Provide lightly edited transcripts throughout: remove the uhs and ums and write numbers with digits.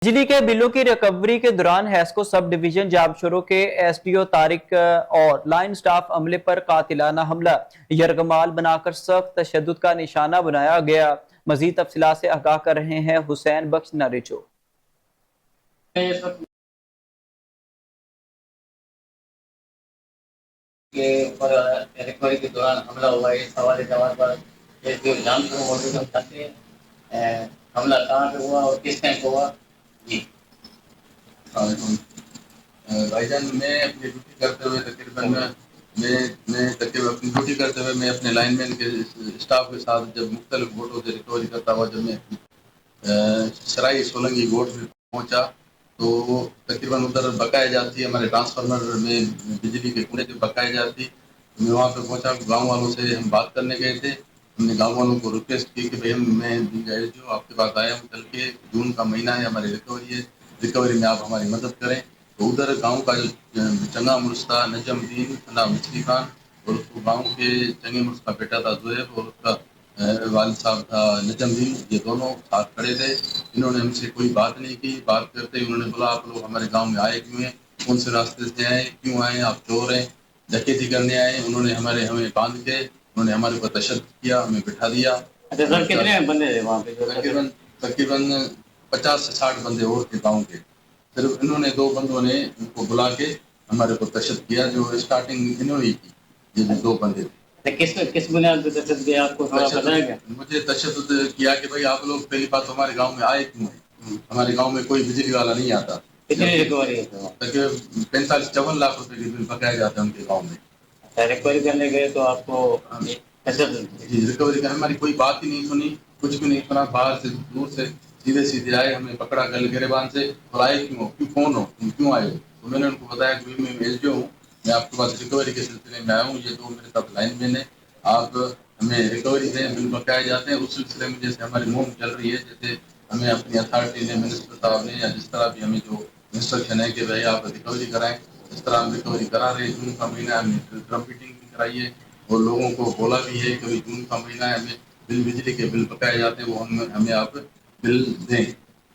बिजली के बिलों की रिकवरी के दौरान हैस्को सब डिवीजन जाबशोरों के एसडीओ तारिक और लाइन स्टाफ अमले पर कातिलाना हमला यरगमाल बनाकर सख्त तशद्दुद का निशाना बनाया गया। मजीद तफसीलात से आगाह कर रहे हैं हुसैन बख्श नारिचो। के ऊपर रिकवरी के दौरान हमला हुआ है। इस हवाले जवाब पर जो जान को मौजूद हम चाहते हैं हमला कहाँ पे हुआ और किस टाइम हुआ। जी भाईजान, मैं अपनी ड्यूटी करते हुए तकरीबन मैं तकरीबन अपनी ड्यूटी करते हुए मैं अपने लाइनमैन के स्टाफ के साथ जब मुख्तलिफ बोटों से रिकवरी करता हुआ जब मैं सराई सोलंगी बोट में पहुंचा तो तकरीबन उधर बकाया जाती है हमारे ट्रांसफार्मर में बिजली के कूड़े जो बकाया जाती। मैं वहाँ पे पहुंचा, गांव वालों से हम बात करने गए थे। हमने गांव वालों को रिक्वेस्ट की कि भाई मैं जो आपके पास आया हूँ, कल के जून का महीना है, हमारी रिकवरी है, रिकवरी में आप हमारी मदद करें। तो उधर गांव का जो चंगा मुर्स था नजमुद्दीन नाम मिस्त्री खान और उसको गांव के चंगे मुर्स का बेटा था जुएब और उसका वालिद साहब था नजमुद्दीन, ये दोनों साथ खड़े थे। इन्होंने हमसे कोई बात नहीं की। बात करते ही उन्होंने बोला आप लोग हमारे गाँव में आए क्यों हैं, कौन से रास्ते से आए, क्यों आए, आप चोर हैं, डकैती करने आए। उन्होंने हमें बांध के उन्होंने हमारे ऊपर तशद्दुद किया, हमें बिठा दिया। अच्छा सर, कितने बंदे थे वहाँ पे? तकरीबन तकरीबन 50 से 60 बंदे और थे गाँव के। सिर्फ इन्होंने 2 बंदों ने उनको बुला के हमारे ऊपर तशद्दुद किया, जो स्टार्टिंग इन्होंने की। ये जो 2 बंदे थे। किस बुनियाद पे तशद्दुद किया आपको थोड़ा बताएंगे? मुझे तशद्दुद किया कि भाई आप लोग पहली बात तो हमारे गांव में आए क्यों हैं, हमारे गांव में कोई बिजली वाला नहीं आता। कितनी रिकवरी है? तकरीबन 45-54 लाख रुपए के बिल बकाया जाते हैं उनके गाँव में। रिकवरी करने गए तो आपको जी रिकवरी का हमारी कोई बात ही नहीं सुनी, कुछ भी नहीं सुना। बाहर से दूर से सीधे सीधे आए, हमें पकड़ा गल गिरेबान से और आए क्यों हो, क्यों कौन हो, तुम क्यों आए हो। तो मैंने उनको बताया कि मैं एसडीओ हूँ, मैं आपके पास रिकवरी के सिलसिले में आया हूँ, ये 2 मेरे साथ लाइन मैन है, आप हमें रिकवरी दें, बिल बकाए जाते हैं। उस सिलसिले में जैसे हमारी मुहिम चल रही है, जैसे हमें अपनी अथॉरिटी ने, मिनिस्टर साहब ने, या जिस तरह भी हमें जो इंस्ट्रक्शन है कि भाई आप रिकवरी कराएं, इस तरह हम रिकवरी करा रहे हैं। जून का महीना हमने ड्रम मीटिंग भी कराई है और लोगों को बोला भी है कि जून का महीना है, हमें बिजली के बिल बकाए जाते हैं, वो हमें आप बिल दें।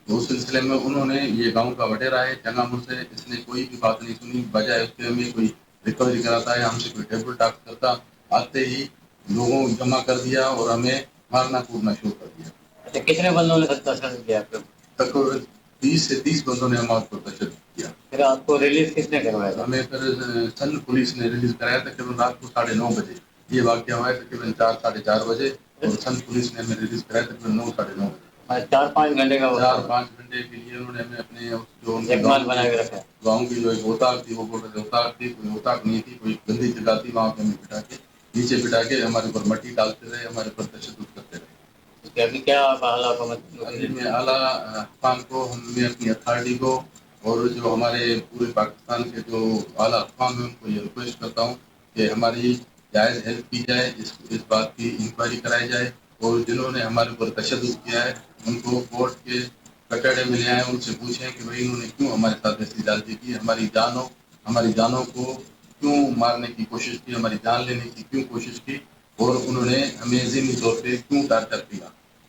तो उस सिलसिले में उन्होंने, ये गांव का वडेरा है चंगामुर से, इसने कोई भी बात नहीं सुनी। बजाय उसके हमें कोई रिकवरी कराता है, हमसे कोई टेबल टॉक करता, आते ही लोगों को जमा कर दिया और हमें मारना कूदना शुरू कर दिया। अच्छा, कितने बंदों ने तशद्दुद किया आपको? तकरीबन 20 से 30 बंदों ने हमारे को तशद्दुद किया। फिर आपको रिलीज किसने करवाया? हमें फिर सन पुलिस ने रिलीज कराया तकरीबन रात को 9:30 बजे। ये वाक्य हुआ है तकरीबन 4-4:30 बजे और सन पुलिस ने हमें रिलीज कराया तकरीबन 9-9:30 बजे। 4-5 घंटे का 4-5 घंटे के लिए उन्होंने हमें अपने जो जगमाल बना के रखा। गाँव की जो एक औताक थी, वो बोल रहे थे औताक थी, कोई औताक नहीं थी, कोई गंदी जगह थी, वहाँ पे हमें बिठा के नीचे बिठा के हमारे ऊपर मट्टी डालते रहे, हमारे ऊपर तशद्दुद करते रहे। अभी क्या आला अभी मैं आला अफ़गान को, हमने अपनी अथॉरिटी को और जो हमारे पूरे पाकिस्तान के जो आला अफ़गान है उनको ये रिक्वेस्ट करता हूँ कि हमारी जायज़ हेल्प की जाए, इस बात की इंक्वायरी कराई जाए और जिन्होंने हमारे ऊपर तशद्दुद किया है उनको कोर्ट के कटहरे में ले आए, उनसे पूछें कि भाई इन्होंने क्यों हमारे साथ ऐसी ज्यादती की, हमारी जानों को क्यों मारने की कोशिश की, हमारी जान लेने की क्यों कोशिश की और उन्होंने हमें ज़हनी तौर पे क्यों टार्चर किया।